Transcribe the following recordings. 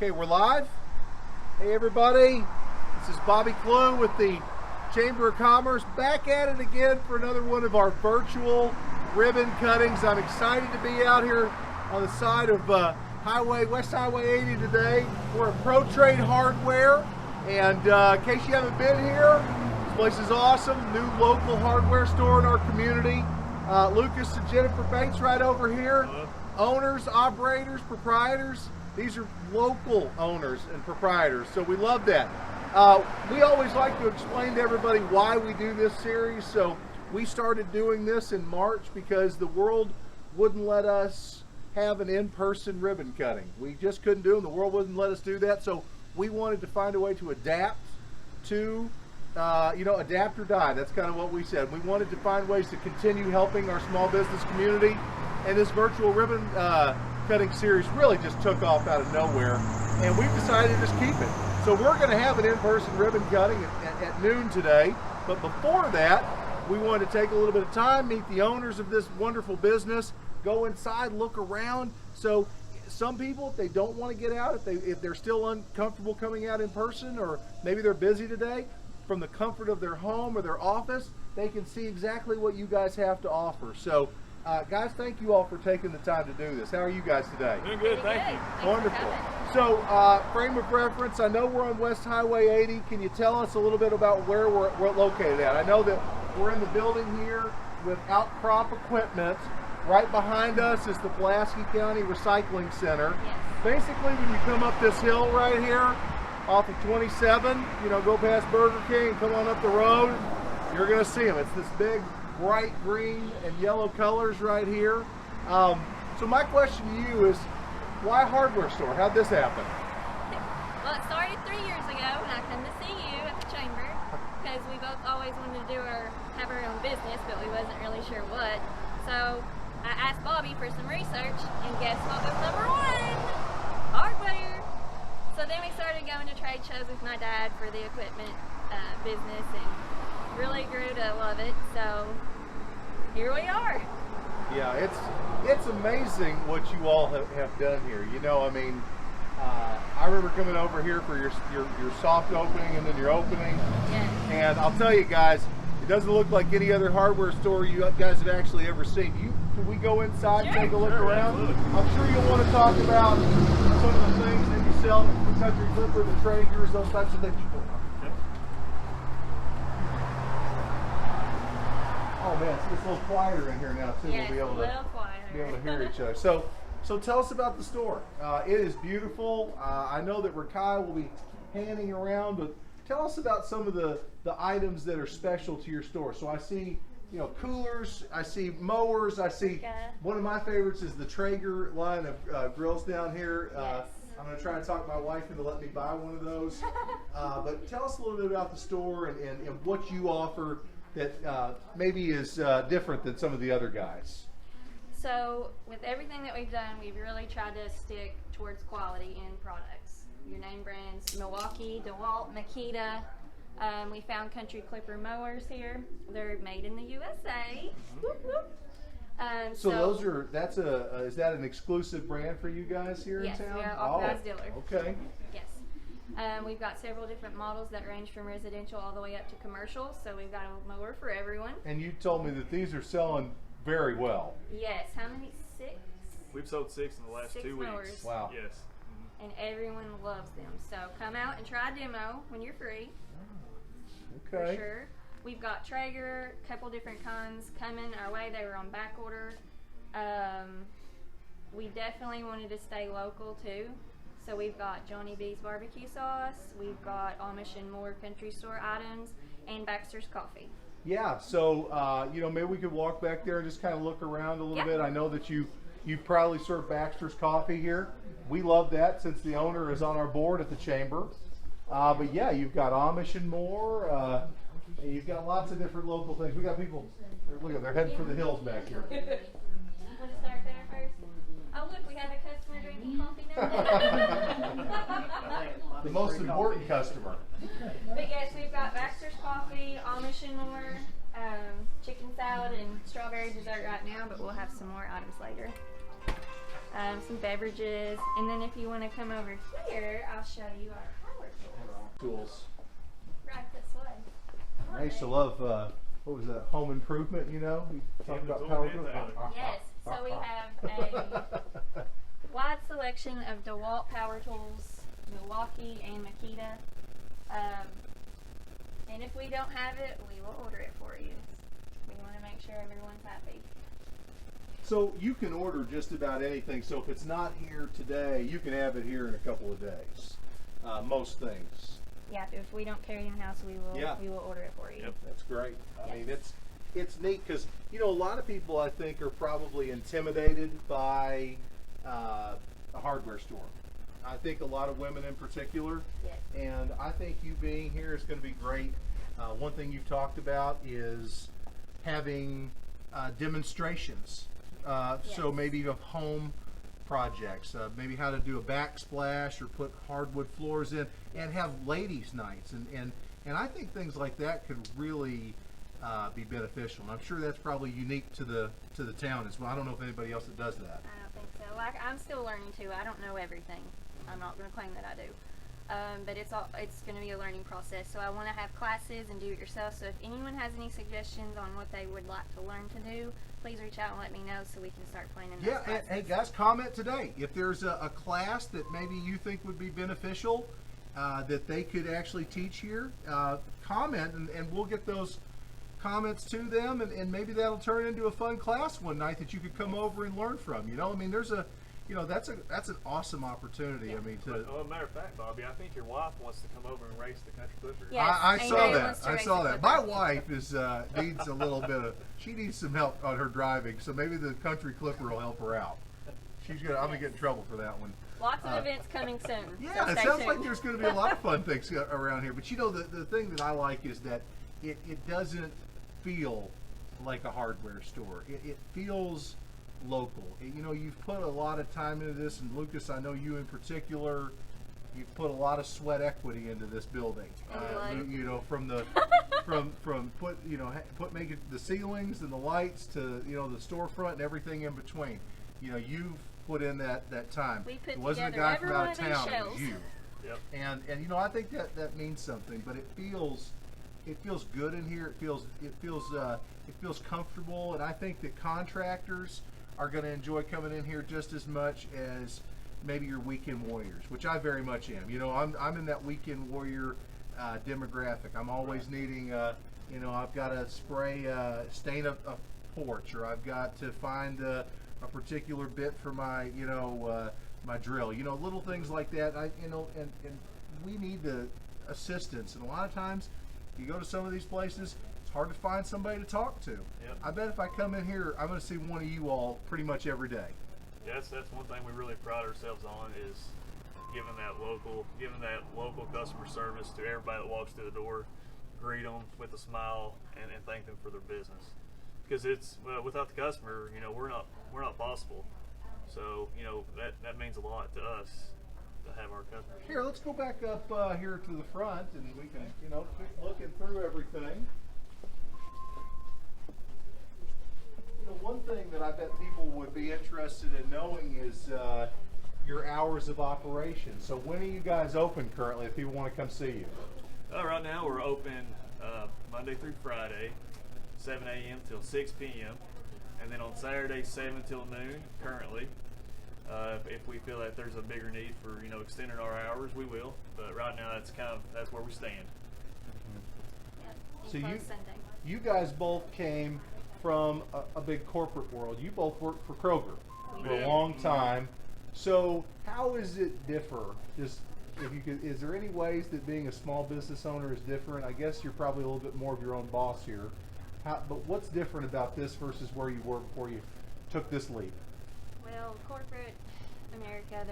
Okay, we're live. Hey everybody, this is Bobby Clue with the Chamber of Commerce, back at it again for another one of our virtual ribbon cuttings. I'm excited to be out here on the side of West Highway 80 today. We're at ProTrade Hardware, and in case you haven't been here, this place is awesome. New local hardware store in our community. Lucas and Jennifer Bates right over here. Owners, operators, proprietors. These are local owners and proprietors, so we love that. We always like to explain to everybody why we do this series. So we started doing this in March because the world wouldn't let us have an in-person ribbon cutting. We just couldn't do them. The world wouldn't let us do that. So we wanted to find a way to adapt to, adapt or die. That's kind of what we said. We wanted to find ways to continue helping our small business community. And this virtual ribbon cutting series really just took off out of nowhere. And we've decided to just keep it. So we're going to have an in-person ribbon cutting at noon today. But before that, we wanted to take a little bit of time, meet the owners of this wonderful business, go inside, look around. So some people, if they don't want to get out, if they're still uncomfortable coming out in person, or maybe they're busy today, from the comfort of their home or their office, they can see exactly what you guys have to offer. So guys, thank you all for taking the time to do this. How are you guys today? Doing good, thank you. Wonderful. So, frame of reference, I know we're on West Highway 80. Can you tell us a little bit about where we're located at? I know that we're in the building here with Outcrop Equipment. Right behind us is the Pulaski County Recycling Center. Yes. Basically, when you come up this hill right here, off of 27, go past Burger King and come on up the road, you're going to see them. It's this big, bright green and yellow colors right here. So my question to you is, why a hardware store? How'd this happen? Well, it started 3 years ago when I come to see you at the chamber, because we both always wanted to have our own business, but we wasn't really sure what. So I asked Bobby for some research, and guess what was number one? Hardware. So then we started going to trade shows with my dad for the equipment business, and really grew to love it. So here we are. Yeah, it's amazing what you all have done here. I remember coming over here for your soft opening and then your opening. Yes. And I'll tell you guys, it doesn't look like any other hardware store you guys have actually ever seen. Can we go inside and take a look around? Absolutely. I'm sure you'll want to talk about some of the things that you sell, the Country Clipper, the Traegers, those types of things. Oh man, it's a little quieter in here now too. Yes, We'll a little quieter. be able to hear each other. So tell us about the store. It is beautiful. I know that Rakai will be panning around, but tell us about some of the items that are special to your store. So I see, coolers. I see mowers. I see one of my favorites is the Traeger line of grills down here. Yes. I'm going to try to talk my wife into letting me buy one of those. But tell us a little bit about the store and what you offer that maybe is different than some of the other guys. So with everything that we've done, we've really tried to stick towards quality in products. Your name brands, Milwaukee, DeWalt, Makita. We found Country Clipper mowers here. They're made in the USA. Whoop, whoop. So those are, is that an exclusive brand for you guys here in town? Yes, we are authorized dealer. Okay. Yes. We've got several different models that range from residential all the way up to commercial, so we've got a mower for everyone. And you told me that these are selling very well. Yes. How many? 6? We've sold 6 in the last 6 2 weeks. mowers. Wow. Yes. And everyone loves them. So come out and try a demo when you're free. Okay. For sure. We've got Traeger, a couple different kinds coming our way. They were on back order. We definitely wanted to stay local too. So we've got Johnny B's barbecue sauce, we've got Amish and More country store items, and Baxter's coffee. Yeah, so maybe we could walk back there and just kind of look around a little Yeah. bit. I know that you probably serve Baxter's coffee here. We love that since the owner is on our board at the chamber. But yeah, you've got Amish and More. You've got lots of different local things. We got people, look at, they're heading for the hills back here. Want to start there first? Oh look, we have a customer drinking coffee now. The most important customer. But yes, we've got Baxter's coffee, Amish and More, chicken salad, and strawberry dessert right now, but we'll have some more items later. some beverages, and then if you want to come over here, I'll show you our power tools. Tools. Right this way. I used to love, what was that, home improvement, you know? We talked about power tools. Yes, so we have a wide selection of DeWalt power tools, Milwaukee and Makita. And if we don't have it, we will order it for you. We want to make sure everyone's happy. So you can order just about anything. So if it's not here today, you can have it here in a couple of days. Most things. Yeah, if we don't carry it in house, we will order it for you. Yep. That's great. I Yes. mean, it's neat because, you know, a lot of people I think are probably intimidated by a hardware store. I think a lot of women in particular. Yes. And I think you being here is going to be great. One thing you've talked about is having demonstrations. So maybe of home projects, maybe how to do a backsplash or put hardwood floors in, and have ladies' nights. And I think things like that could really be beneficial. And I'm sure that's probably unique to the town as well. I don't know if anybody else that does that. I don't think so. Like, I'm still learning too. I don't know everything. I'm not going to claim that I do. But it's going to be a learning process. So I want to have classes and do it yourself. So if anyone has any suggestions on what they would like to learn to do, please reach out and let me know so we can start planning those Yeah, classes. and hey guys, comment today. If there's a class that maybe you think would be beneficial, that they could actually teach here, comment and we'll get those comments to them, and maybe that'll turn into a fun class one night that you could come over and learn from. You know, I mean, there's that's an awesome opportunity. I mean, Well, matter of fact, Bobby, I think your wife wants to come over and race the country clipper. Yeah. Yes, I and saw Gary that. wants to I race saw the that. Clipper. My wife is needs a little bit of. She needs some help on her driving, so maybe the country clipper will help her out. I'm gonna get in trouble for that one. Lots of events coming soon. Yeah, so it stay sounds tuned. like there's going to be a lot of fun things around here. But you know, the thing that I like is that it doesn't feel like a hardware store. It feels local. You know, you've put a lot of time into this, and Lucas, I know you in particular, you've put a lot of sweat equity into this building. You know, from the making the ceilings and the lights to, you know, the storefront and everything in between. You know, you've put in that time. We put It wasn't a together guy every from out one of of these town. It was shelves. you. Yep. And you know, I think that means something. But it feels good in here. It feels comfortable, and I think that contractors are going to enjoy coming in here just as much as maybe your weekend warriors, which I very much am. You know, I'm in that weekend warrior demographic. I'm always needing, you know, I've got to stain a porch, or I've got to find a particular bit for my, you know, my drill. You know, little things like that. And we need the assistance. And a lot of times, you go to some of these places, it's hard to find somebody to talk to. Yep. I bet if I come in here, I'm going to see one of you all pretty much every day. That's one thing we really pride ourselves on, is giving that local customer service to everybody that walks through the door. Greet them with a smile and thank them for their business. Because without the customer, you know, we're not possible. So, you know, that means a lot to us to have our customers. Here, let's go back up here to the front, and we can, you know, keep looking through everything. You know, one thing that I bet people would be interested in knowing is your hours of operation. So when are you guys open currently if people want to come see you? Right now we're open Monday through Friday, 7 a.m. till 6 p.m. and then on Saturday 7 till noon currently. If we feel that there's a bigger need for, you know, extending our hours, we will. But right now that's where we stand. Yep. So And close Sunday. you guys both came from a big corporate world. You both worked for Kroger for a Yeah. long time. So how is it differ? Just if you could, is there any ways that being a small business owner is different? I guess you're probably a little bit more of your own boss here. But what's different about this versus where you were before you took this leap? Well, corporate America,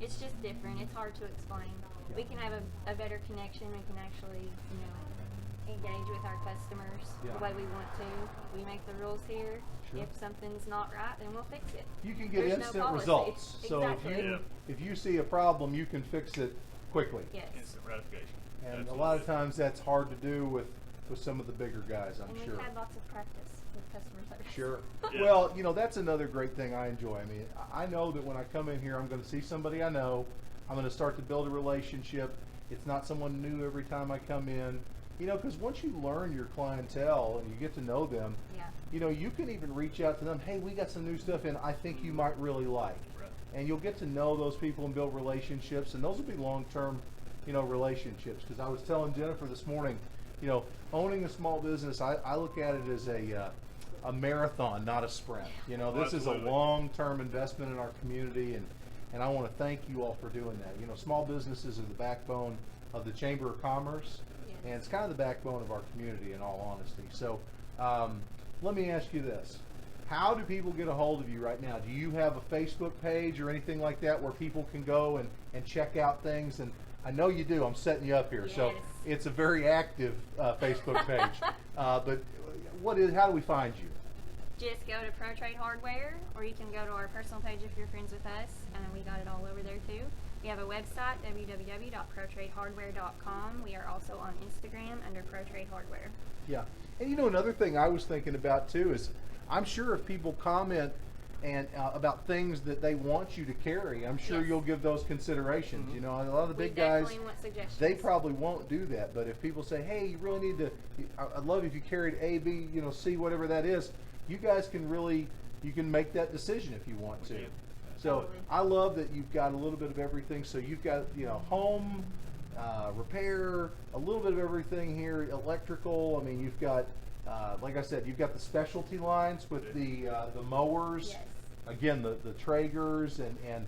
it's just different. It's hard to explain. We can have a better connection. We can actually, you know, engage with our customers the way we want to. We make the rules here. Sure. If something's not right, then we'll fix it. You can get There's no instant policy. results. So Exactly. if you see a problem, you can fix it quickly. Yes. Instant gratification. And Absolutely. a lot of times that's hard to do with some of the bigger guys, I'm And sure. we've had lots of practice. with customer service. Sure. Yeah. Well, you know, that's another great thing I enjoy. I mean, I know that when I come in here, I'm going to see somebody I know. I'm going to start to build a relationship. It's not someone new every time I come in. You know, because once you learn your clientele and you get to know them, Yeah. you know, you can even reach out to them. Hey, we got some new stuff in I think you might really like. Right. And you'll get to know those people and build relationships. And those will be long-term, you know, relationships. Because I was telling Jennifer this morning, you know, owning a small business, I look at it as a marathon, not a sprint. You know, this is a Absolutely. long-term investment in our community, and I want to thank you all for doing that. You know, small businesses are the backbone of the Chamber of Commerce, Yes. and it's kind of the backbone of our community, in all honesty. So, let me ask you this. How do people get a hold of you right now? Do you have a Facebook page or anything like that where people can go and check out things? And I know you do. I'm setting you up here. So Yes. it's a very active Facebook page. But how do we find you? Just go to ProTrade Hardware, or you can go to our personal page if you're friends with us. We got it all over there too. We have a website, www.protradeHardware.com. We are also on Instagram under ProTrade Hardware. Yeah. And you know, another thing I was thinking about too is I'm sure if people comment and about things that they want you to carry, I'm sure Yes. you'll give those considerations. You know, a lot of the We big guys, definitely want suggestions. they probably won't do that. But if people say, hey, you really need to, I'd love if you carried A, B, you know, C, whatever that is, you guys can really, you can make that decision if you want to. Yeah. So Totally. I love that you've got a little bit of everything. So you've got, you know, home, repair, a little bit of everything here, electrical. I mean, you've got, like I said, you've got the specialty lines with the mowers. Yes. Again, the Traegers and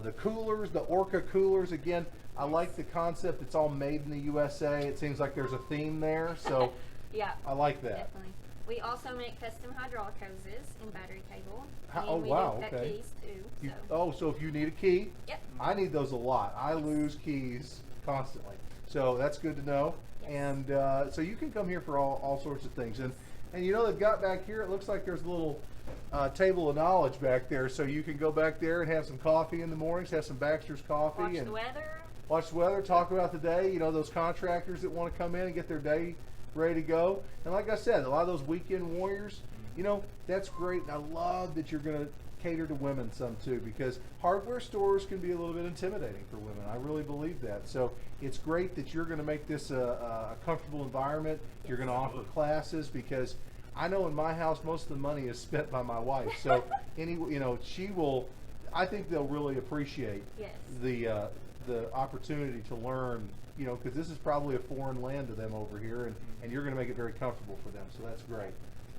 the coolers, the Orca coolers. Again, I like the concept. It's all made in the USA. It seems like there's a theme there. So Yeah. I like that. Definitely. We also make custom hydraulic hoses in battery cable. How- And oh, we wow, do cut okay. keys too. You, So. so if you need a key, Yep. I need those a lot. I lose keys constantly. So that's good to know. Yes. And so you can come here for all sorts of things. And you know, they've got back here, it looks like there's a little table of knowledge back there. So you can go back there and have some coffee in the mornings, have some Baxter's coffee. Watch and the weather. watch the weather, talk about the day. You know, those contractors that want to come in and get their day ready to go. And like I said, a lot of those weekend warriors, you know, that's great. And I love that you're going to cater to women some too, because hardware stores can be a little bit intimidating for women. I really believe that. So it's great that you're going to make this a comfortable environment. You're going to offer classes, because I know in my house most of the money is spent by my wife. So you know, she will. I think they'll really appreciate Yes. the opportunity to learn. You know, because this is probably a foreign land to them over here, and you're going to make it very comfortable for them. So that's great.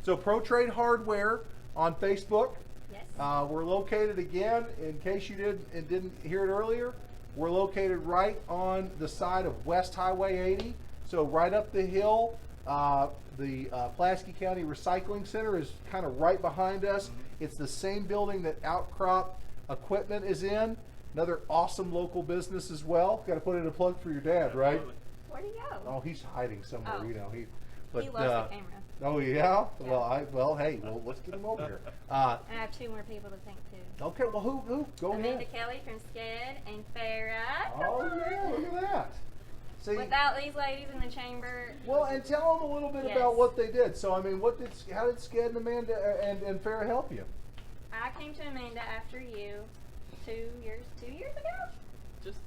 So ProTrade Hardware on Facebook. Yes. We're located again, in case you didn't hear it earlier, we're located right on the side of West Highway 80. So right up the hill, the Pulaski County Recycling Center is kind of right behind us. It's the same building that Outcrop Equipment is in. Another awesome local business as well. Got to put in a plug for your dad, right? Absolutely. Where'd he go? Oh, he's hiding somewhere, Oh. you know. He loves the camera. Oh yeah. Yeah. Well, hey, let's get him over here. And I have two more people to thank too. Okay. Well, who? Go Amanda ahead. Kelly from Sked and Farah. Oh yeah, look at that. See. Without these ladies in the chamber, Well, and tell them a little bit Yes. about what they did. So, I mean, how did Sked and Amanda and Farah help you? I came to Amanda after you 2 years ago. Just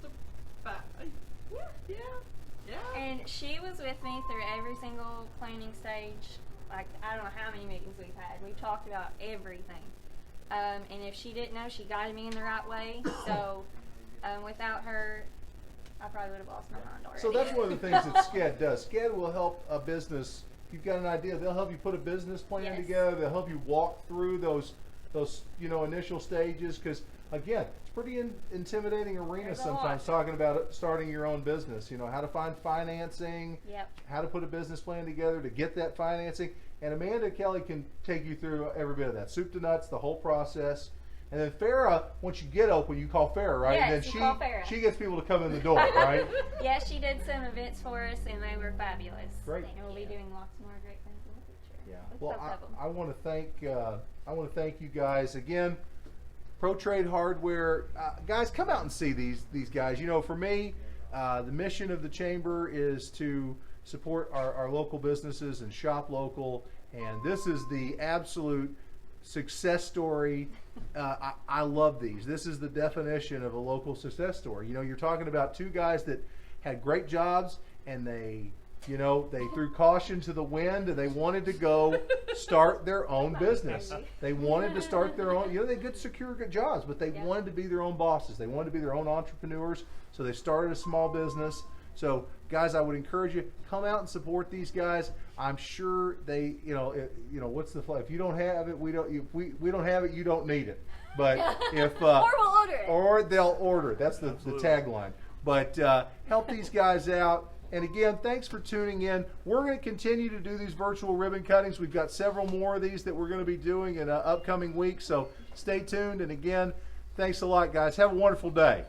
about, Yeah. yeah. And she was with me through every single planning stage. Like, I don't know how many meetings we've had. We've talked about everything. And if she didn't know, she guided me in the right way. So, without her, I probably would have lost my mind already. So that's one of the things that Sked does. Sked will help a business. If you've got an idea, they'll help you put a business plan Yes. together. They'll help you walk through those initial stages, because again, it's a pretty intimidating arena There's a sometimes, lot. talking about starting your own business. You know, how to find financing, Yep. how to put a business plan together to get that financing. And Amanda Kelly can take you through every bit of that, soup to nuts, the whole process. And then Farah, once you get open, you call Farah, right? Yes, and then you call Farah. she gets people to come in the door, right? Yeah, she did some events for us, and they were fabulous. Great. And we'll be doing lots more great things in the future. Yeah. With Well, both of them. I want to thank you guys again. ProTrade Hardware, guys, come out and see these guys. You know, for me, the mission of the chamber is to support our local businesses and shop local. And this is the absolute success story. I love these. This is the definition of a local success story. You know, you're talking about two guys that had great jobs, and they threw caution to the wind, and they wanted to go start their own business. They wanted to start their own, they good secure good jobs, but they wanted to be their own bosses. They wanted to be their own entrepreneurs, so they started a small business. So guys, I would encourage you, come out and support these guys. I'm sure they, what's the if you don't have it, we don't have it, you don't need it. But if or we'll order it. Or they'll order it. That's the tagline. But help these guys out. And again, thanks for tuning in. We're going to continue to do these virtual ribbon cuttings. We've got several more of these that we're going to be doing in upcoming weeks. So stay tuned. And again, thanks a lot, guys. Have a wonderful day.